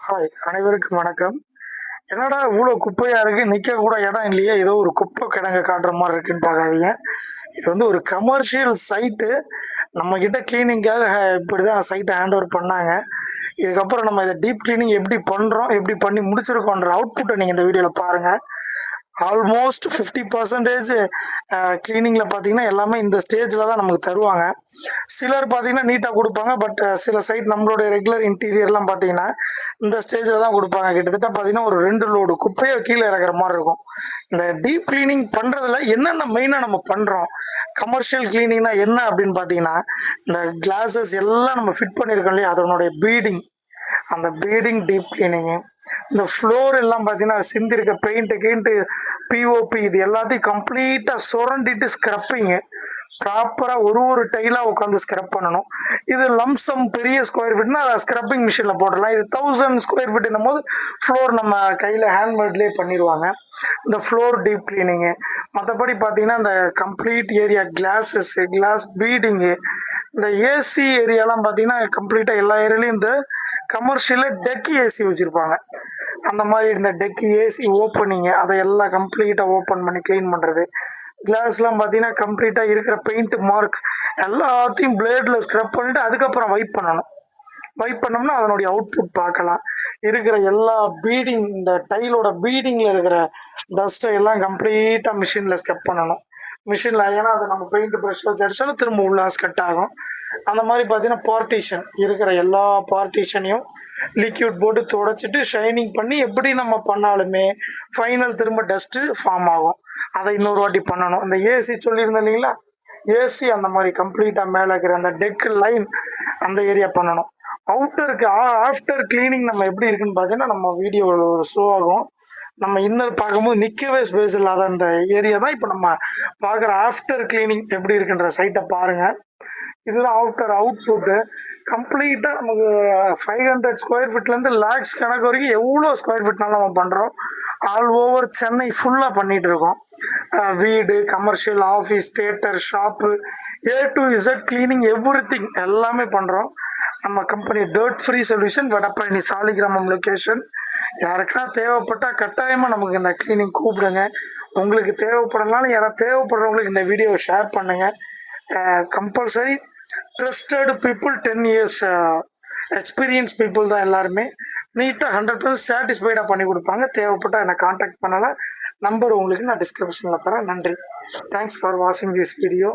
Hi அனைவருக்கும் வணக்கம். என்னடா இவ்வளோ குப்பையா இருக்கு, நிக்க கூட இடம் இல்லையே, ஏதோ ஒரு குப்பை கிடங்க காட்டுற மாதிரி இருக்குன்னு பார்க்காதீங்க. இது வந்து ஒரு கமர்ஷியல் சைட்டு. நம்ம கிட்ட கிளீனிங்காக இப்படிதான் சைட்டை ஹேண்ட் ஓவர் பண்ணாங்க. இதுக்கப்புறம் நம்ம இதை டீப் கிளீனிங் எப்படி பண்றோம், எப்படி பண்ணி முடிச்சிருக்கோன்ற அவுட்புட்டை நீங்க இந்த வீடியோல பாருங்க. ஆல்மோஸ்ட் 50% கிளீனிங்கில் பார்த்தீங்கன்னா எல்லாமே இந்த ஸ்டேஜில் தான் நமக்கு தருவாங்க. சிலர் பார்த்தீங்கன்னா நீட்டாக கொடுப்பாங்க. பட் சில சைட் நம்மளுடைய ரெகுலர் இன்டீரியர்லாம் பார்த்தீங்கன்னா இந்த ஸ்டேஜில் தான் கொடுப்பாங்க. கிட்டத்தட்ட பார்த்தீங்கன்னா ஒரு 2 லோடு குப்பையை கீழே இறக்குற மாதிரி இருக்கும். இந்த டீப் கிளீனிங் பண்ணுறதுல என்னென்ன மெயினாக நம்ம பண்ணுறோம், கமர்ஷியல் கிளீனிங்னா என்ன அப்படின்னு பார்த்தீங்கன்னா, இந்த கிளாஸஸ் எல்லாம் நம்ம ஃபிட் பண்ணியிருக்கோம் இல்லையா, அதனுடைய பீடிங், அந்த பீடிங் டீப் கிளீனிங்கு. இந்த ஃப்ளோர் எல்லாம் பார்த்தீங்கன்னா சிந்திருக்க பெயிண்ட்டு பிஓபி இது எல்லாத்தையும் கம்ப்ளீட்டாக சுரண்டிட்டு ஸ்க்ரப்பிங்கு, ப்ராப்பராக ஒரு டைலாக உட்காந்து ஸ்க்ரப் பண்ணணும். இது லம்சம் பெரிய ஸ்கொயர் ஃபீட்னா அதை ஸ்க்ரப்பிங் மிஷினில் போடலாம். இது 1000 ஸ்கொயர் ஃபீட்னும் போது ஃப்ளோர் நம்ம கையில் ஹேண்ட்மேட்லேயே பண்ணிடுவாங்க. இந்த ஃப்ளோர் டீப் கிளீனிங்கு. மற்றபடி பார்த்தீங்கன்னா இந்த complete area classes, class beading, இந்த ஏசி ஏரியாலாம் பார்த்தீங்கன்னா கம்ப்ளீட்டாக எல்லா ஏரியாலையும் இந்த கமர்ஷியலில் டெக் ஏசி வச்சுருப்பாங்க. அந்த மாதிரி இந்த டெக் ஏசி ஓப்பனிங்கு அதை எல்லாம் கம்ப்ளீட்டாக ஓப்பன் பண்ணி க்ளீன் பண்ணுறது. கிளாஸ்லாம் பார்த்தீங்கன்னா கம்ப்ளீட்டாக இருக்கிற பெயிண்ட் மார்க் எல்லாத்தையும் பிளேடில் ஸ்க்ரப் பண்ணிவிட்டு அதுக்கப்புறம் வைப் பண்ணணும். வைப் பண்ணோம்னா அதனுடைய அவுட்புட் பார்க்கலாம். இருக்கிற எல்லா பீடிங், இந்த டைலோட பீடிங்கில் இருக்கிற டஸ்ட்டை எல்லாம் கம்ப்ளீட்டாக மிஷினில் ஸ்க்ரப் பண்ணணும். மிஷினில் ஏன்னா அதை நம்ம பெயிண்ட் ப்ரஷ் வச்சு அடித்தாலும் திரும்ப உள்ள கட் ஆகும். அந்த மாதிரி பார்த்தீங்கன்னா பார்ட்டிஷன், இருக்கிற எல்லா பார்ட்டிஷனையும் லிக்யூட் போட்டு துடைச்சிட்டு ஷைனிங் பண்ணி எப்படி நம்ம பண்ணாலுமே ஃபைனல் திரும்ப டஸ்ட்டு ஃபார்ம் ஆகும். அதை இன்னொரு வாட்டி பண்ணணும். இந்த ஏசி சொல்லியிருந்தேன் இல்லைங்களா, ஏசி அந்த மாதிரி கம்ப்ளீட்டாக மேலே இருக்கிற அந்த டெக் லைன் அந்த ஏரியா பண்ணணும். அவுட்டருக்கு ஆஃப்டர் கிளீனிங் நம்ம எப்படி இருக்குன்னு பார்த்தீங்கன்னா நம்ம வீடியோவில் ஒரு ஷோ ஆகும். நம்ம இன்னர் பார்க்கும்போது நிற்கவே ஸ்பேஸ் இல்லாத அந்த ஏரியா தான் இப்போ நம்ம பார்க்குற ஆஃப்டர் கிளீனிங் எப்படி இருக்குன்ற சைட்டை பாருங்கள். இதுதான் ஆஃப்டர் அவுட்புட்டு. கம்ப்ளீட்டாக நமக்கு 500 ஸ்கொயர் ஃபீட்லேருந்து லேக்ஸ் கணக்கு வரைக்கும் எவ்வளோ ஸ்கொயர் ஃபீட்னாலும் நம்ம பண்ணுறோம். ஆல் ஓவர் சென்னை ஃபுல்லாக பண்ணிகிட்டு இருக்கோம். வீடு, commercial, office, theatre, shop, A to Z cleaning everything எல்லாமே பண்ணுறோம். நம்ம company dirt free solution, Vadapalani Saligramam location. யாருக்குன்னா தேவைப்பட்டால் கட்டாயமாக நமக்கு இந்த கிளீனிங் கூப்பிடுங்க. உங்களுக்கு தேவைப்படனாலும் யாராவது தேவைப்படுறவங்களுக்கு இந்த வீடியோவை ஷேர் பண்ணுங்கள். Compulsory trusted people, 10 years experience people தான் எல்லாருமே. நீட்டாக 100% சாட்டிஸ்ஃபைடாக பண்ணி கொடுப்பாங்க. தேவைப்பட்டால் என்னை காண்டாக்ட் பண்ணலாம். நம்பர் உங்களுக்கு நான் டிஸ்கிரிப்ஷனில் தரேன். நன்றி. தேங்க்ஸ் ஃபார் வாட்சிங் திஸ் வீடியோ.